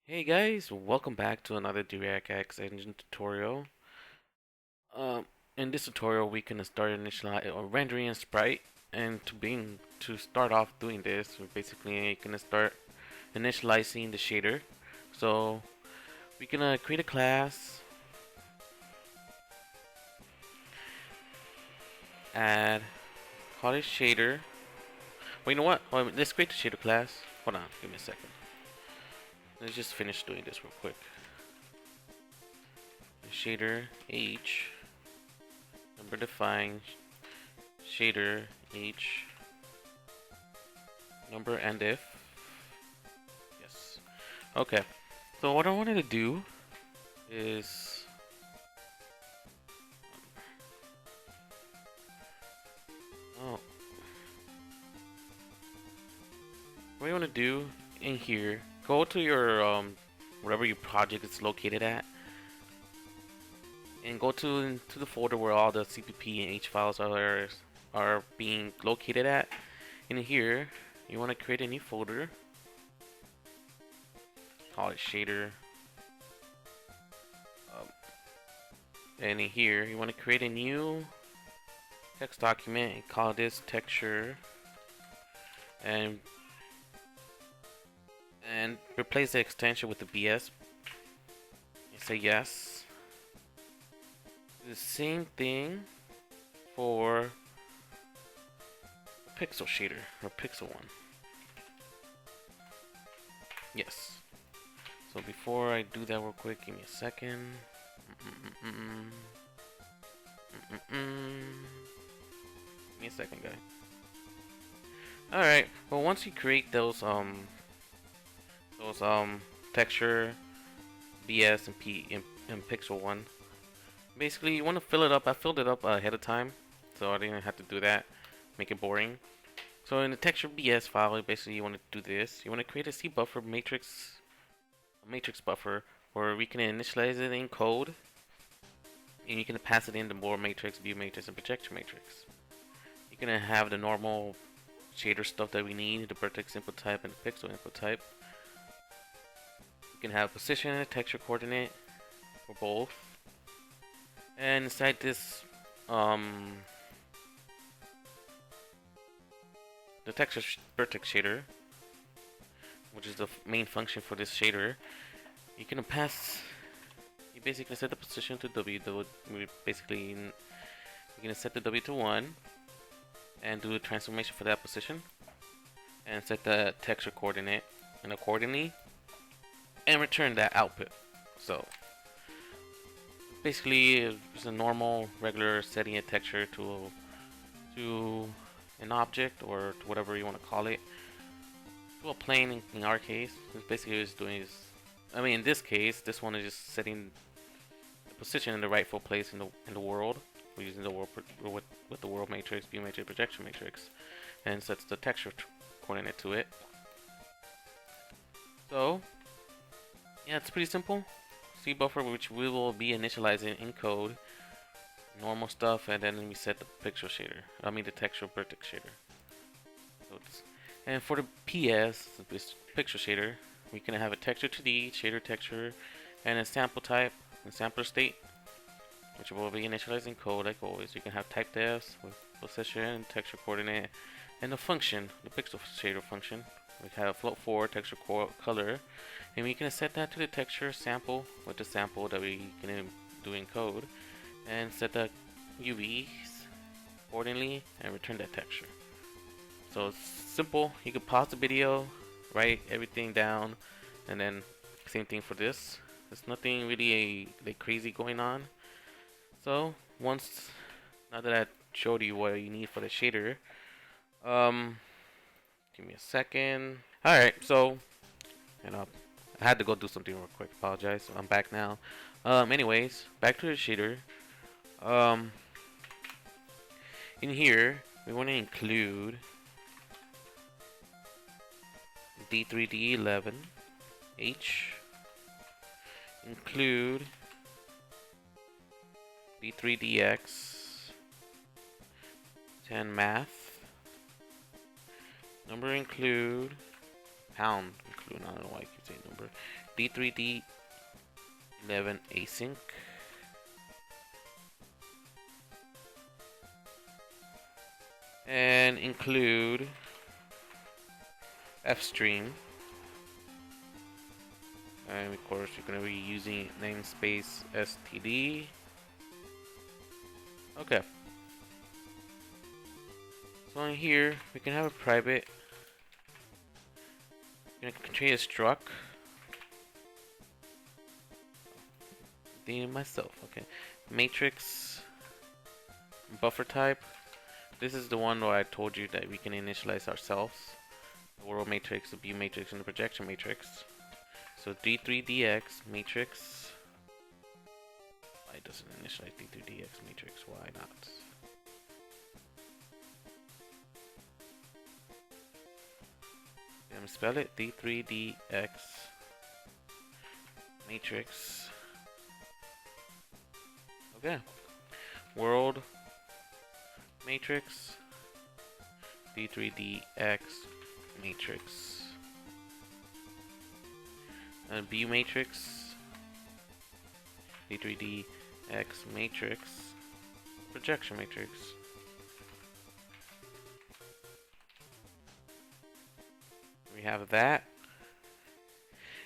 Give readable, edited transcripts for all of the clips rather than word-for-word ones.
Hey guys, welcome back to another DirectX engine tutorial. In this tutorial, we can start initializing or rendering a sprite, and to start off doing this, we're basically gonna start initializing the shader. So we're gonna create a class, add, call it shader. Well, you know what? Let's create the shader class. Hold on, give me a second. Let's just finish doing this real quick. Shader H number defined shader H number and if yes. Okay, so what I wanted to do is oh, what you want to do in here, go to your wherever your project is located at, and go to the folder where all the CPP and H files are being located at. In here, you want to create a new folder, call it shader. And in here, you want to create a new text document and call this texture, and replace the extension with the BS. And say yes. Do the same thing for pixel shader or pixel one. Yes. So before I do that real quick, give me a second. Give me a second, guy. Alright, well, once you create those texture, BS, and pixel one, basically you want to fill it up. I filled it up ahead of time, so I didn't have to do that, make it boring. So in the texture BS file, basically you want to do this. You want to create a C buffer matrix, buffer, where we can initialize it in code, and you can pass it in the more matrix, view matrix, and projection matrix. You're gonna have the normal shader stuff that we need, the vertex input type and the pixel input type. You can have position and texture coordinate for both. And inside this, the texture vertex shader, which is the main function for this shader, you can pass. You basically set the position to W. Basically, you're gonna set the W to 1, and do a transformation for that position, and set the texture coordinate and accordingly, and return that output. So basically, it's a normal, regular setting a texture to an object or to whatever you want to call it, to a plane. In our case, it's basically what it's doing is, I mean, in this case, this one is just setting the position in the rightful place in the world. We're using the world with the world matrix, view matrix, projection matrix, and sets the texture coordinate to it. So yeah, it's pretty simple. C buffer, which we will be initializing in code, normal stuff, and then we set the pixel shader. I mean the texture vertex shader. So and for the PS, this pixel shader, we can have a texture 2D, shader texture, and a sample type and sampler state, which will be initialized in code like always. You can have type defs with position, texture coordinate, and the function, the pixel shader function. We have float forward texture color, and we can set that to the texture sample with the sample that we can do in code, and set the UVs accordingly and return that texture. So it's simple. You can pause the video, write everything down, and then same thing for this. There's nothing really like crazy going on. So now that I showed you what you need for the shader, give me a second. All right, so I had to go do something real quick. Apologize. I'm back now. Anyways, back to the shader. Um, in here we want to include D3D11 H. Include D3DX 10 math. Number include pound I don't know why I keep saying number. D3D11 async. And include fstream. And of course, you're going to be using namespace std. Okay. So in here, we can have a private. I'm going to create a struct. Name myself. Okay. Matrix buffer type. This is the one where I told you that we can initialize ourselves. The world matrix, the view matrix, and the projection matrix. So D3DX matrix. Why doesn't it initialize D3DX matrix? Why not? Let me spell it. D3DX matrix. Okay. World matrix. D3DX matrix. And view matrix. D3DX matrix. Projection matrix. We have that.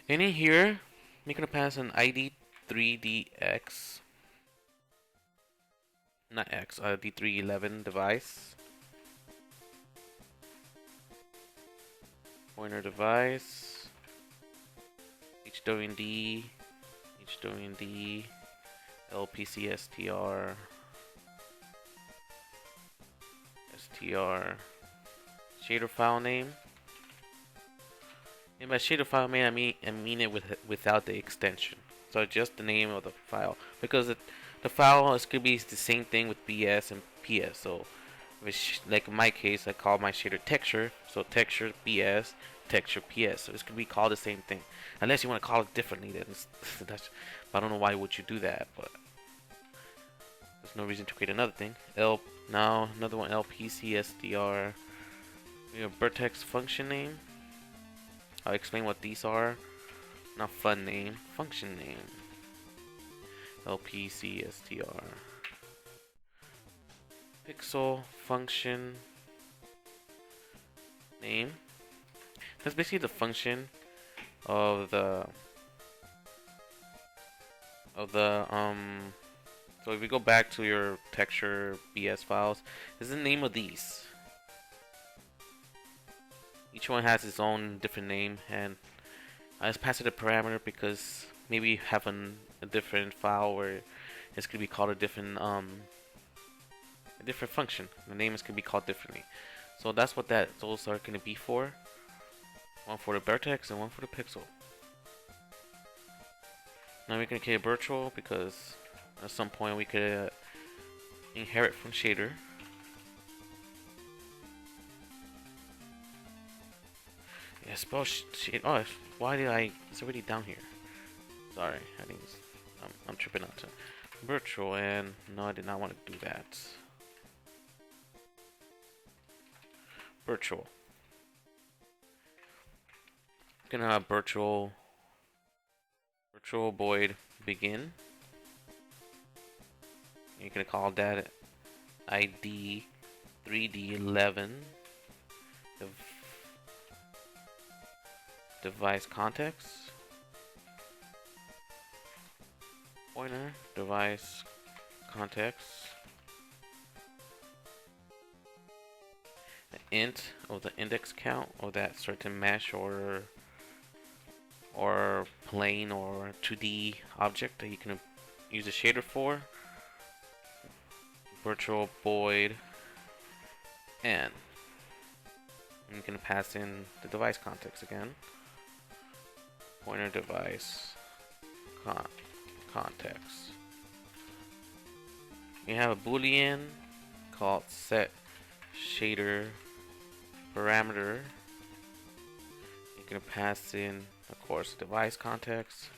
And in here, we're gonna pass an ID 3DX. Not X, D311 device. Pointer device. HWD. HWD. LPCSTR. STR. Shader file name. And by shader file name, I mean it without the extension. So just the name of the file, because the file is could be the same thing with BS and PS. So, like in my case, I call my shader texture. So texture BS, texture PS. So this could be called the same thing, unless you want to call it differently. Then that's. I don't know why would you do that, but there's no reason to create another thing. Now another one LPCSDR. We have vertex function name. I'll explain what these are. Not fun name, function name. LPCSTR. Pixel function name. That's basically the function of the so if we go back to your texture BS files, this is the name of these. Each one has its own different name, and I just pass it a parameter because maybe you have a different file where it's gonna be called a different function. The name is gonna be called differently. So that's what those are gonna be for. One for the vertex and one for the pixel. Now we're gonna create a virtual because at some point we could inherit from shader. Yeah, spell shade. Oh, why did I? It's already down here. Sorry, I think I'm tripping out to virtual, and no, I did not want to do that. Virtual. I'm gonna have virtual void begin. You're gonna call that ID 3D11 device context. Pointer device context. The int of the index count of that certain mesh or plane or 2D object that you can use a shader for. Virtual void and you can pass in the device context again. Pointer device context. You have a boolean called set shader parameter. You're gonna pass in, of course, device context.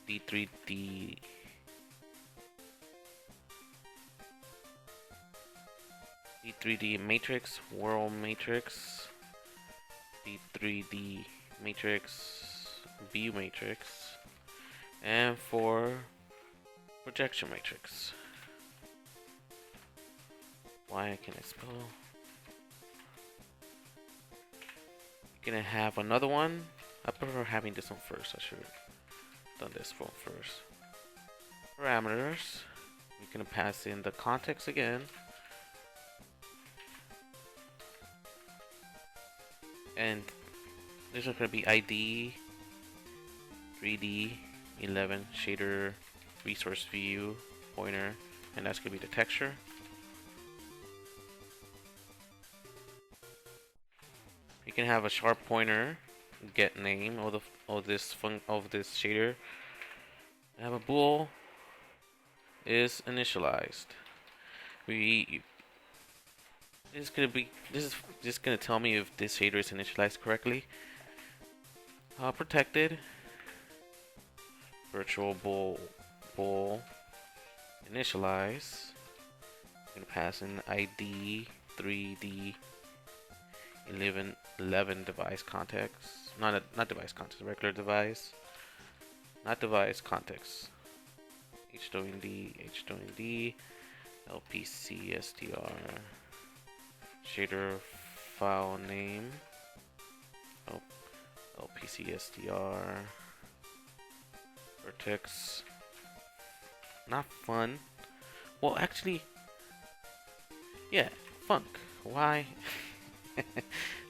D3D the 3D matrix, world matrix, the 3D matrix, view matrix, and for projection matrix. Why can't I spell? Gonna have another one. I prefer having this one first. I should have done this one first. Parameters. We're gonna pass in the context again. And this is gonna be ID 3D 11 shader resource view pointer, and that's gonna be the texture. You can have a sharp pointer get name of this shader. I have a bool is initialized. This is just gonna tell me if this shader is initialized correctly. Protected virtual bool initialize. I'm gonna pass in ID 3D 11 device context. Not device context, regular device. Not device context. HWD LPCSTR shader file name. LPCSTR vertex. Not fun. Well, actually, yeah, funk. Why?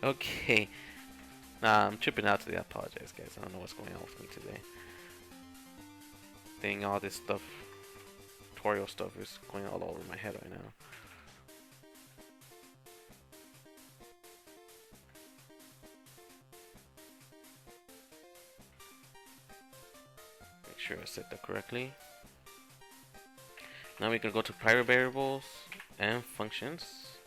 Okay. Nah, I'm tripping out today. I apologize, guys. I don't know what's going on with me today. All this stuff, tutorial stuff, is going all over my head right now. Make sure I set that correctly. Now we can go to private variables and functions.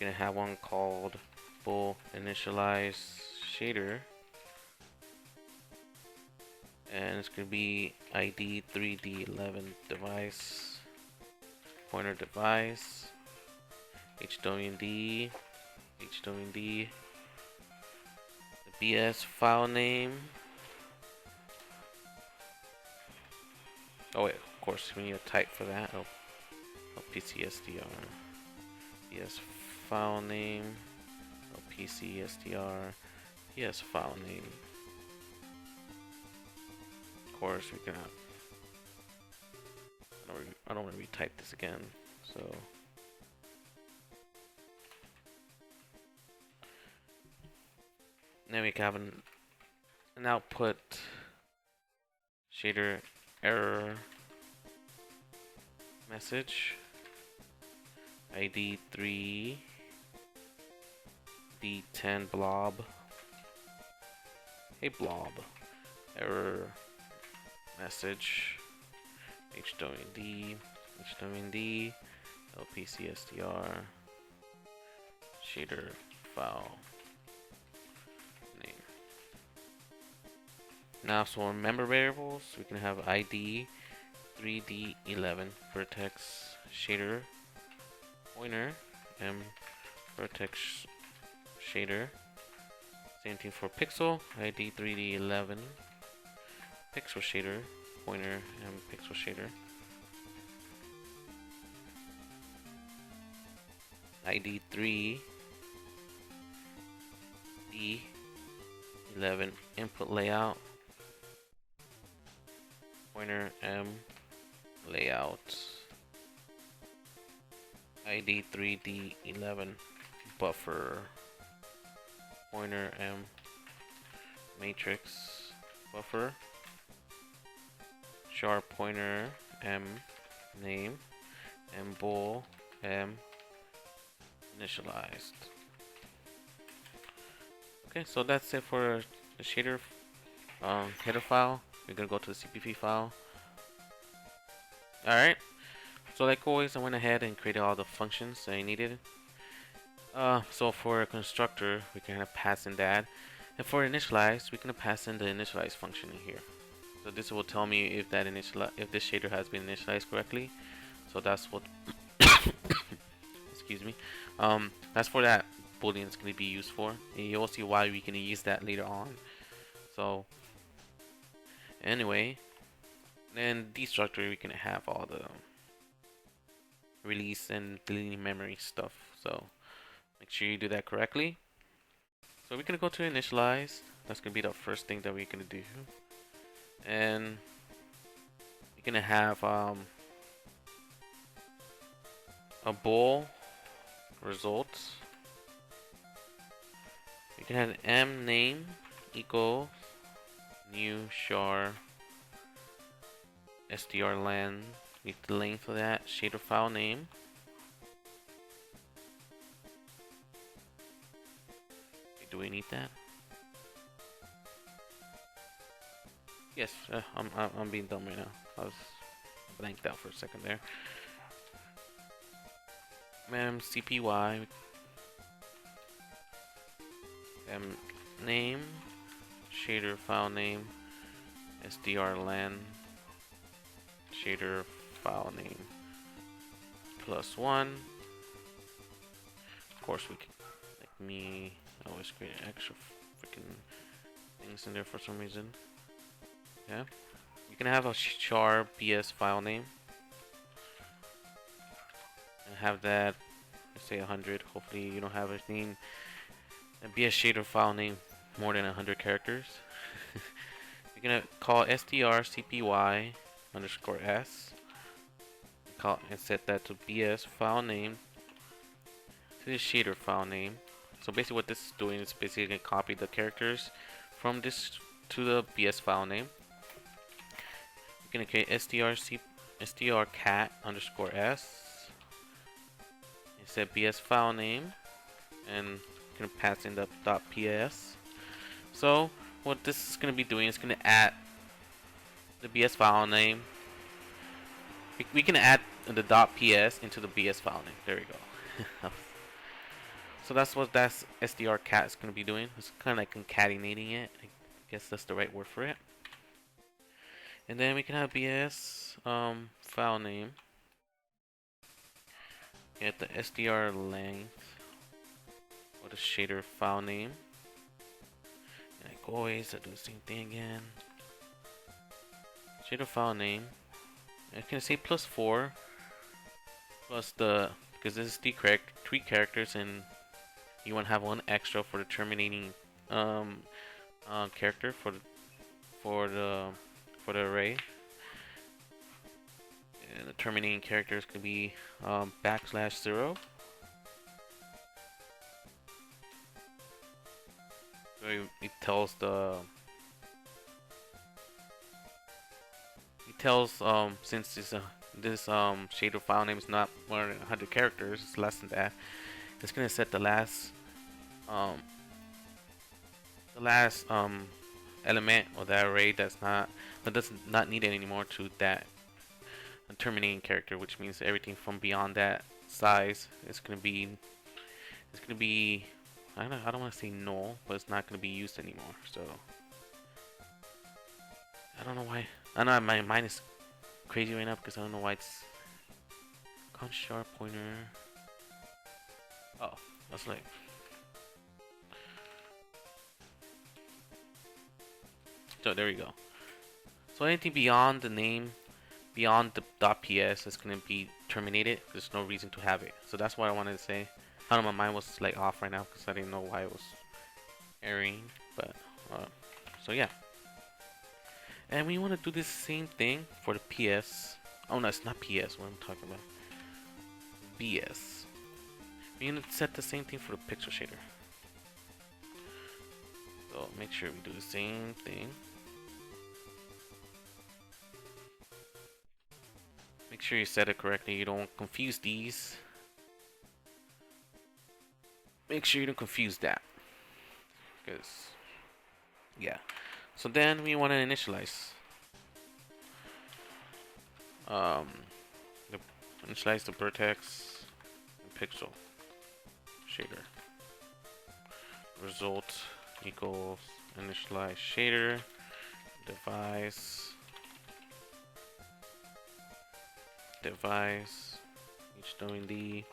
We're gonna have one called bool initialize shader. And it's going to be ID 3D11 device, pointer device, HWD, the BS file name. Oh wait, of course we need a type for that. PCSDR, BS file name, PCSDR, BS file name. Of course we can have, I don't want to retype this again, so then we can have an output shader error message ID 3 D10 blob. Hey blob, error message HWD LPCSDR shader file name. Now, so member variables, we can have ID 3D11 vertex shader pointer M vertex shader. Same thing for pixel, ID 3D11 pixel shader pointer and pixel shader. ID 3D11 input layout pointer M layout. ID 3D11 buffer pointer M matrix buffer. Sharp pointer M name and bool M initialized. Okay, so that's it for the shader header file. We're gonna go to the CPP file. Alright, so like always, I went ahead and created all the functions that I needed. So for a constructor, we can pass in that, and for initialize, we can pass in the initialize function in here. So this will tell me if that if this shader has been initialized correctly. So that's what excuse me. That's for that boolean it's going to be used for. And you'll see why we can use that later on. So anyway, then destructor we can have all the release and deleting memory stuff. So make sure you do that correctly. So we're gonna go to initialize. That's gonna be the first thing that we're gonna do, and we're gonna have a bool results. We can have m name equal new char strlen with the length of that shader file name. Do we need that? Yes, I'm being dumb right now. I was blanked out for a second there. Mem cpy m name shader file name strlen shader file name +1. Of course, we can, like me, always create extra freaking things in there for some reason. Yeah, you can have a char bs file name and have that, let's say 100. Hopefully, you don't have anything a bs shader file name more than 100 characters. You're gonna call strcpy_s. Call and set that to bs file name to the shader file name. So basically what this is doing is basically gonna copy the characters from this to the bs file name. You're gonna create strcat_s and set bs file name, and you're gonna pass in the .ps. So what this is gonna be doing is gonna add the bs file name. We can add the .ps into the bs file name. There we go. So that's what that strcat is going to be doing. It's kind of like concatenating it. I guess that's the right word for it. And then we can have bs file name. Get the str length or the shader file name. And like always, I do the same thing again. Shader file name. I can say +4 plus the, because this is 3 characters and you want to have one extra for the terminating character for the array, and the terminating characters could be \0. So it tells since this shader file name is not more than 100 characters, it's less than that. It's gonna set the last element of that array that does not need it anymore to that terminating character, which means everything from beyond that size is gonna be I don't want to say null, but it's not gonna be used anymore. So I don't know why. I know my mind is crazy right now because I don't know why it's const pointer. Oh, that's like. So there we go. So anything beyond the name, beyond the .ps is gonna be terminated. There's no reason to have it. So that's what I wanted to say. I don't know, my mind was like off right now because I didn't know why it was erroring. But so yeah. And we want to do this same thing for the PS. Oh no, it's not PS. What I'm talking about. BS. We're gonna set the same thing for the pixel shader. So make sure we do the same thing. Make sure you set it correctly. You don't confuse these. Make sure you don't confuse that. Because, yeah. So then we want to initialize. Initialize the vertex and pixel shader. Result equals initialize shader device each doing the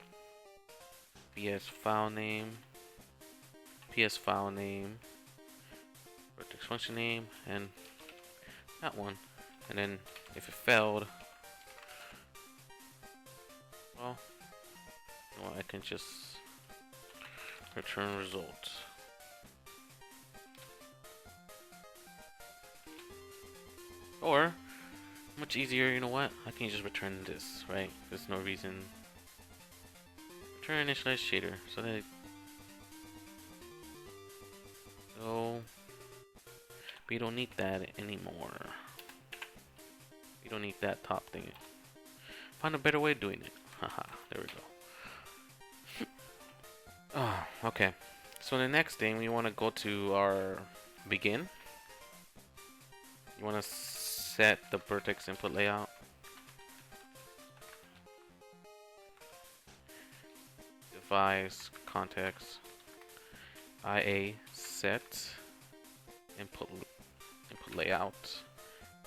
PS file name, PS file name, vertex function name, and that one. And then if it failed, well, you know what, I can just return results. Or, much easier, you know what? I can just return this, right? There's no reason. Return initialize shader. So we don't need that anymore. We don't need that top thing. Find a better way of doing it. Haha, there we go. Oh, okay. So the next thing, we want to go to our begin. You want to set the vertex input layout. Device context IA set input layout.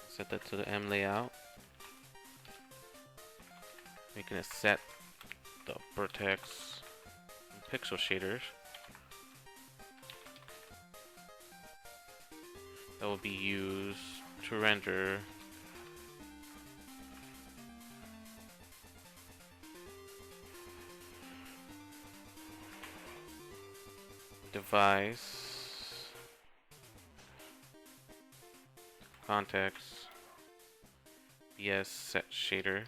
Set that to the M layout. We're gonna set the vertex and pixel shaders. That will be used to render device context BS set shader.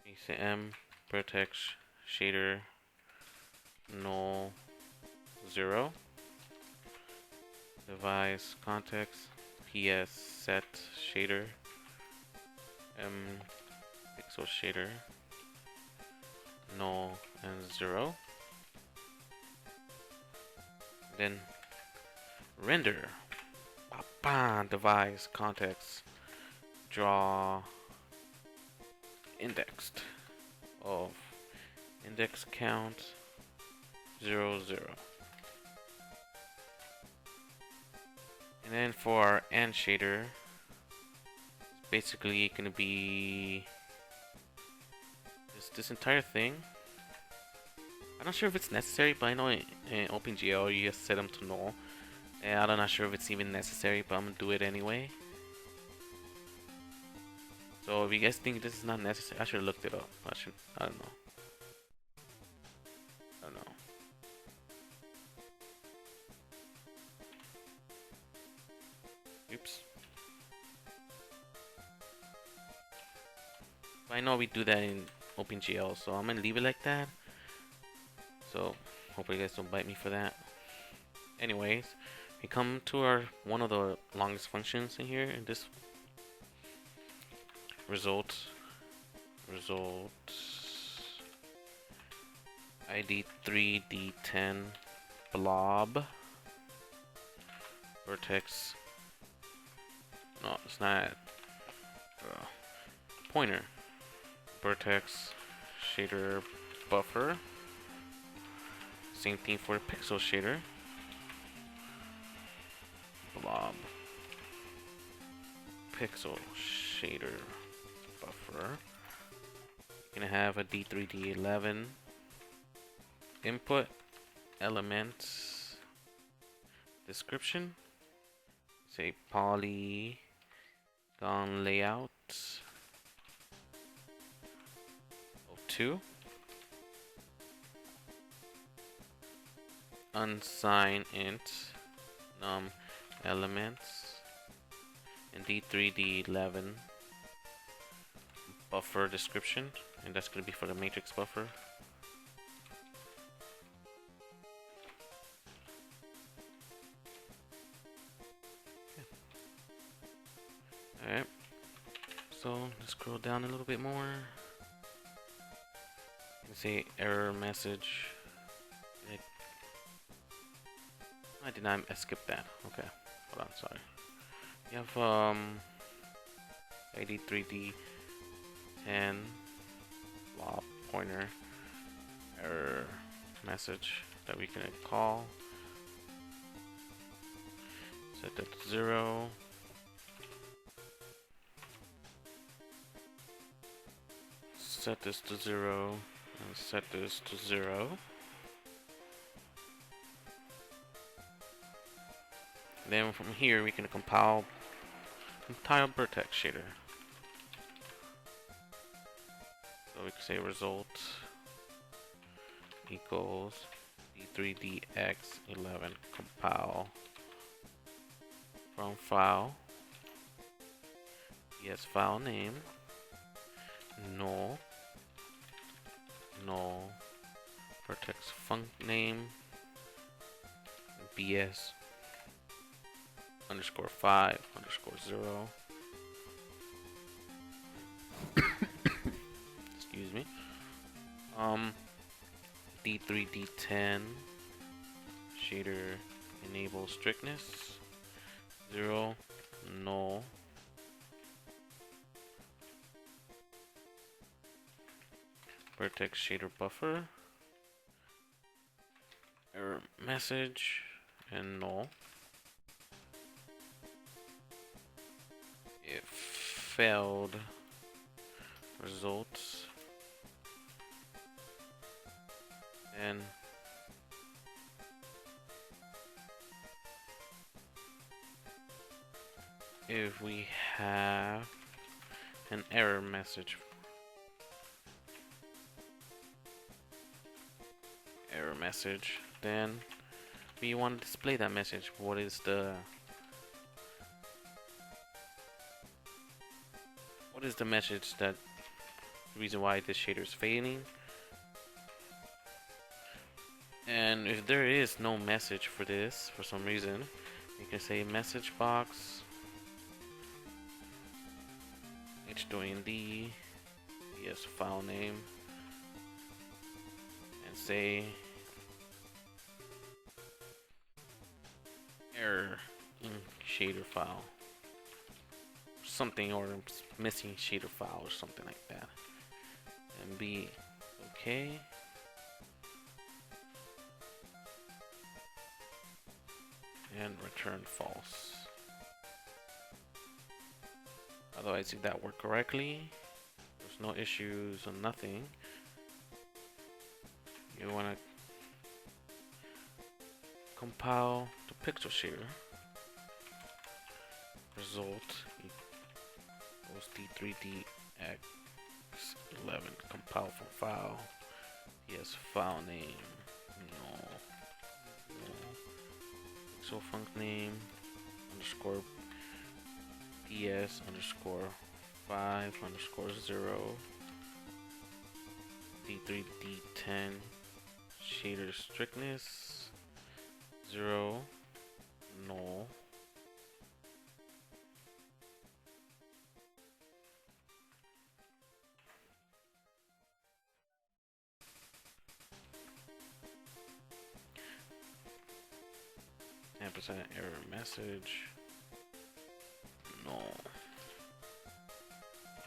We say M vertex shader null 0. Device context PS set shader M pixel shader null and 0. Then render device context draw indexed of index count 0 0. And then for our end shader, it's basically gonna be this entire thing. I'm not sure if it's necessary, but I know in OpenGL you just set them to null. And I'm not sure if it's even necessary, but I'm gonna do it anyway. So if you guys think this is not necessary, I should have looked it up. I don't know. Oops. But I know we do that in OpenGL, so I'm gonna leave it like that. So hopefully you guys don't bite me for that. Anyways, we come to our one of the longest functions in here, in this result ID 3D10 blob vertex. No, it's not. Pointer vertex shader buffer. Same thing for the pixel shader. Blob pixel shader buffer. You're gonna have a D3D11 input element description. Say polygon layout of 2. Unsigned int num elements and D3D11 buffer description, and that's going to be for the matrix buffer. Alright, so let's scroll down a little bit more. You can see error message. I did not skip that. Okay, hold on, sorry. You have AD3D10 blob pointer error message that we can call. Set that to 0. Set this to 0 And set this to 0. Then from here we can compile entire vertex shader. So we can say result equals D3DX11 compile from file, yes, file name, null vertex func name, BS underscore 5 underscore 0. Excuse me. D3 D10 shader enable strictness 0 null vertex shader buffer error message and null. If failed results, then if we have an error message, then we want to display that message. What is the message that the reason why this shader is failing? And if there is no message for this for some reason, you can say message box h2nd yes file name and say error in shader file, something, or missing shader file or something like that, and be okay. And return false. Otherwise, if that worked correctly, there's no issues or nothing, you want to compile the pixel shader. Result equals D3DX11 compile from file, yes file name, no pixel func name underscore ps underscore 5 underscore 0 D3D10 shader strictness 0 null ampersand error message null.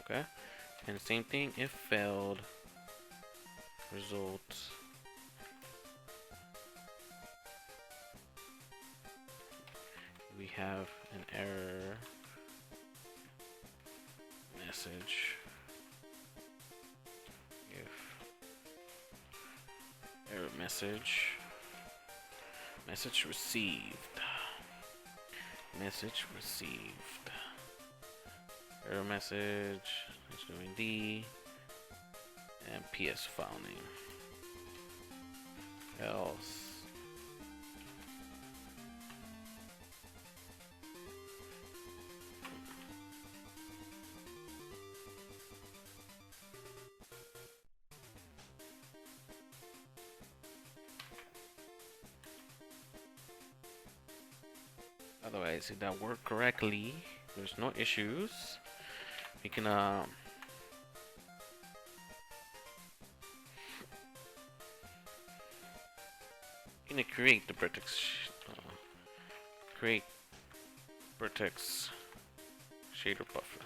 Okay, and same thing if failed result we have an error message. If error message received error message h2nd and ps file name else otherwise if that worked correctly, there's no issues, we can create the vertex shader buffer.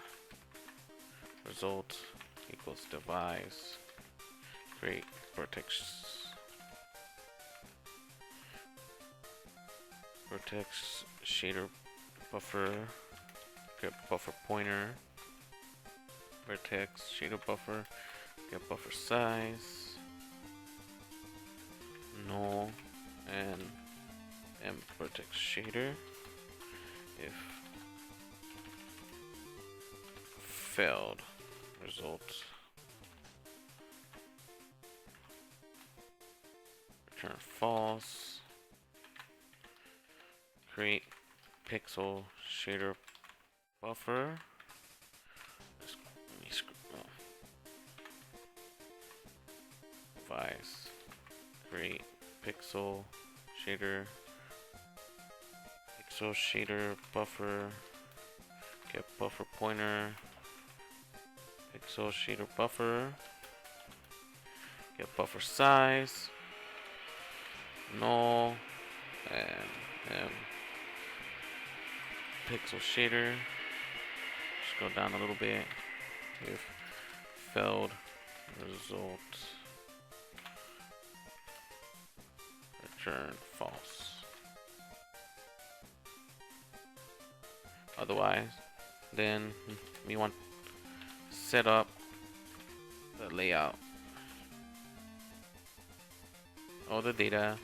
Result equals device create vertex shader buffer, get buffer pointer, vertex shader buffer, get buffer size, null and m vertex shader. If failed, result return false. Create pixel shader buffer. Device. Create pixel shader buffer. Get buffer pointer. Pixel shader buffer. Get buffer size. Null and pixel shader. Just go down a little bit. If failed, result return false. Otherwise, then we want to set up the layout of the data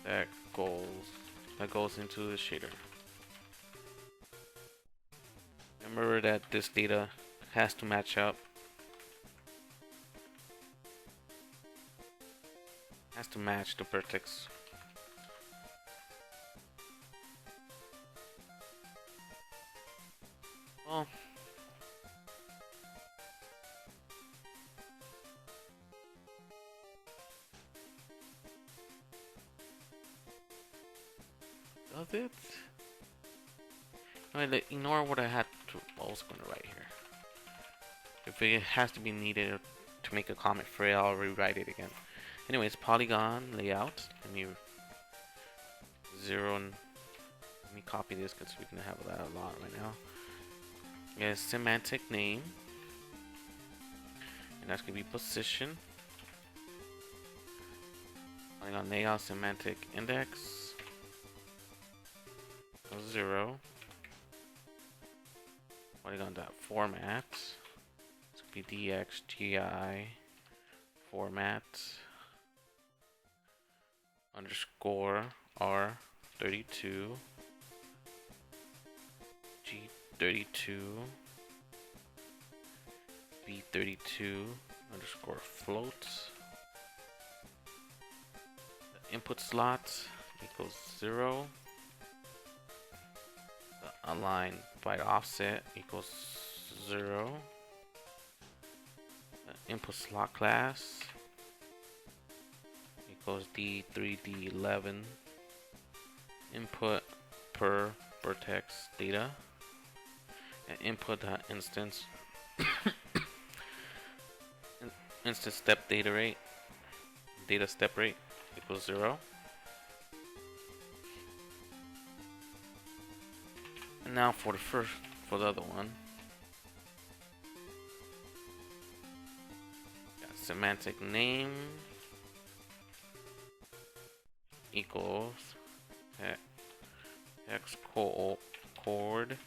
that goes into the shader. Remember that this data has to match up. Has to match the vertex. Well, does it? Ignore what I had to. I was going to write here. If it has to be needed to make a comment for it, I'll rewrite it again. Anyways, polygon layout. Let me zero and let me copy this because we're gonna have that a lot right now. Yes, semantic name, and that's gonna be position. Polygon layout semantic index 0. Polygon dot format. It's gonna be DXGI format underscore R32 G32 B32 underscore float. The input slot equals 0. The align byte offset equals 0. The input slot class equals D3D11. Input per vertex data. And input instance instance step data step rate equals 0. And now for the other one, got semantic name equals hex chord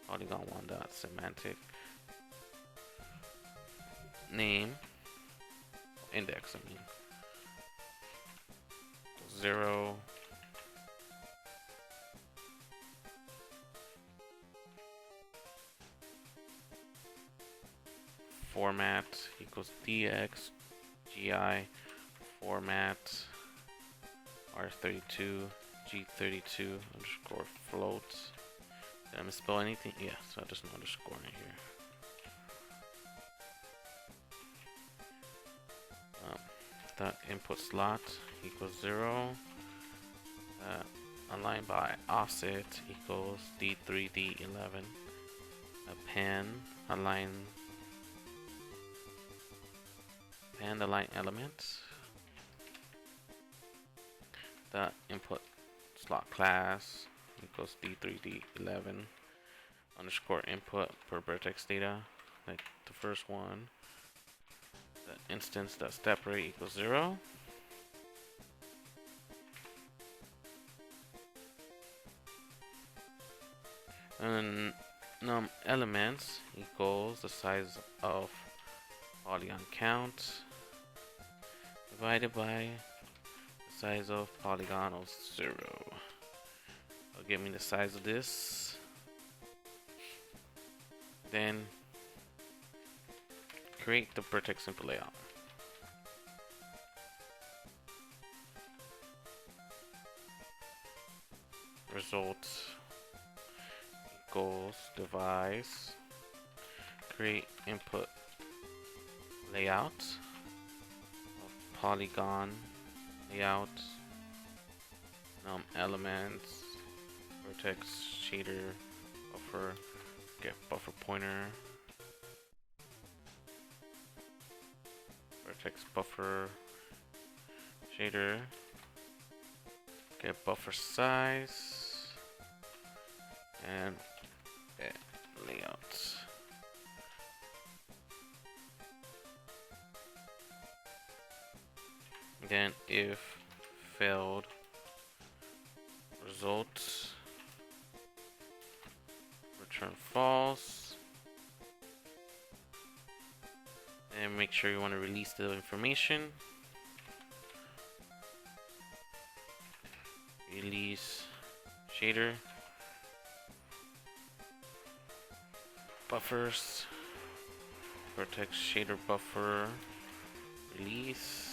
polygon 1 dot semantic name index 0. Format equals DXGI format R32 G32 underscore float. Did I misspell anything? Yeah, so there's no underscore in here. The input slot equals 0. Align by offset equals D3D11. Append align element. The input slot class equals D3D11 underscore input per vertex data, like the first one. The instance dot step rate equals 0. And num elements equals the size of polygon count. divided by the size of polygon of 0. It'll give me the size of this. Then create the vertex simple layout. Result equals device create input layout of polygon layout elements vertex shader buffer get buffer pointer vertex buffer shader get buffer size and get layout. Then if failed result return false, and make sure you want to release the information. Release shader buffers vertex shader buffer release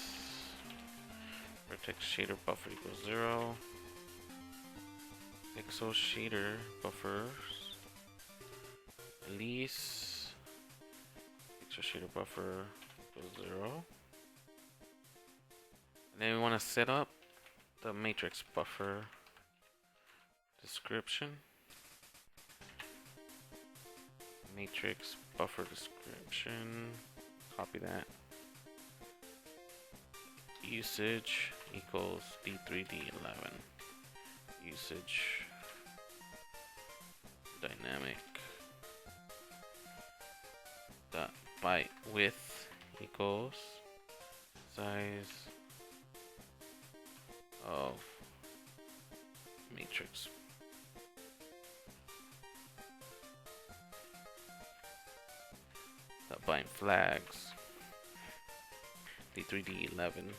vertex shader buffer equals 0 pixel shader buffers release pixel shader buffer equals 0, and then we want to set up the matrix buffer description. Matrix buffer description, copy that. Usage equals D3D11. Usage dynamic dot byte width equals size of matrix. Bind flags D3D11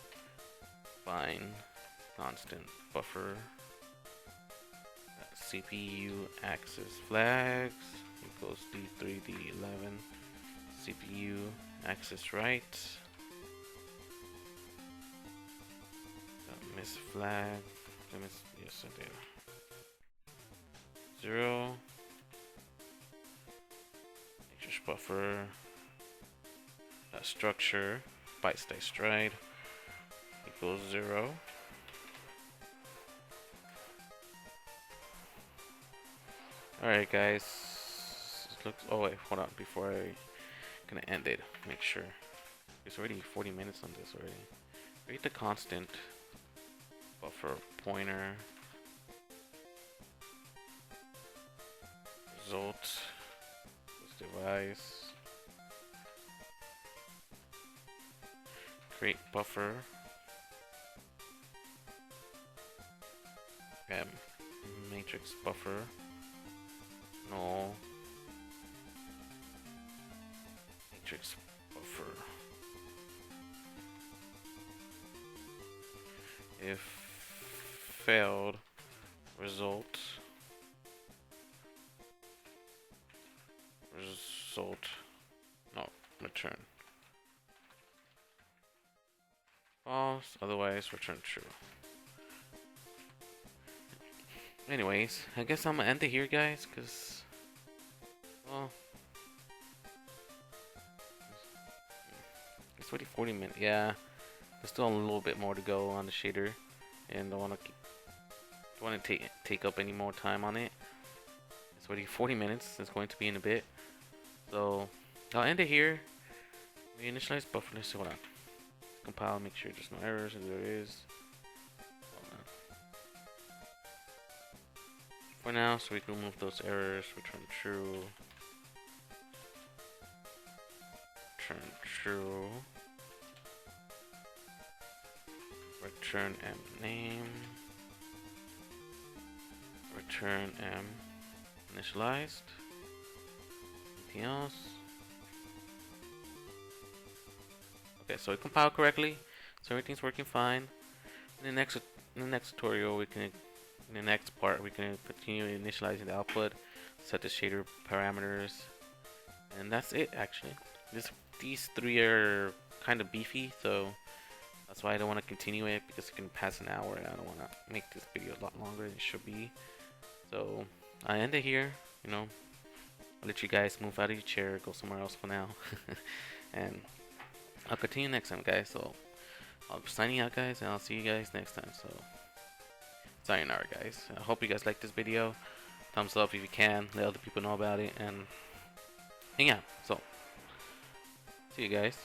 bind constant buffer CPU access flags equals D3D11 CPU access right miss flag yes I did 0 matrix buffer structure byte stay stride equals 0. Alright guys, looks, oh wait, hold on, before I gonna end it, make sure it's already 40 minutes on this already. Create the constant buffer pointer result this device create buffer matrix buffer null matrix buffer if failed result no return false, otherwise return true. Anyways, I guess I'm gonna end it here guys, cause well it's already 40 minutes. Yeah, there's still a little bit more to go on the shader, and don't want to take up any more time on it. It's already 40 minutes. It's going to be in a bit, so I'll end it here. We initialize buffer. Let's hold on. Compile, make sure there's no errors, and there is. For now, so we can remove those errors. Return true. Return true. Return m name. Return m initialized. Anything else? Okay, so it compiled correctly. So everything's working fine. In the next tutorial, in the next part, we can continue initializing the output, set the shader parameters, and that's it actually. These three are kind of beefy, so that's why I don't want to continue it, because it can pass an hour and I don't want to make this video a lot longer than it should be. So I end it here, you know. I'll let you guys move out of your chair, go somewhere else for now. And I'll continue next time, guys. So I'll be signing out, guys, and I'll see you guys next time. So sayonara, guys. I hope you guys like this video. Thumbs up if you can, let other people know about it, and yeah, so see you guys.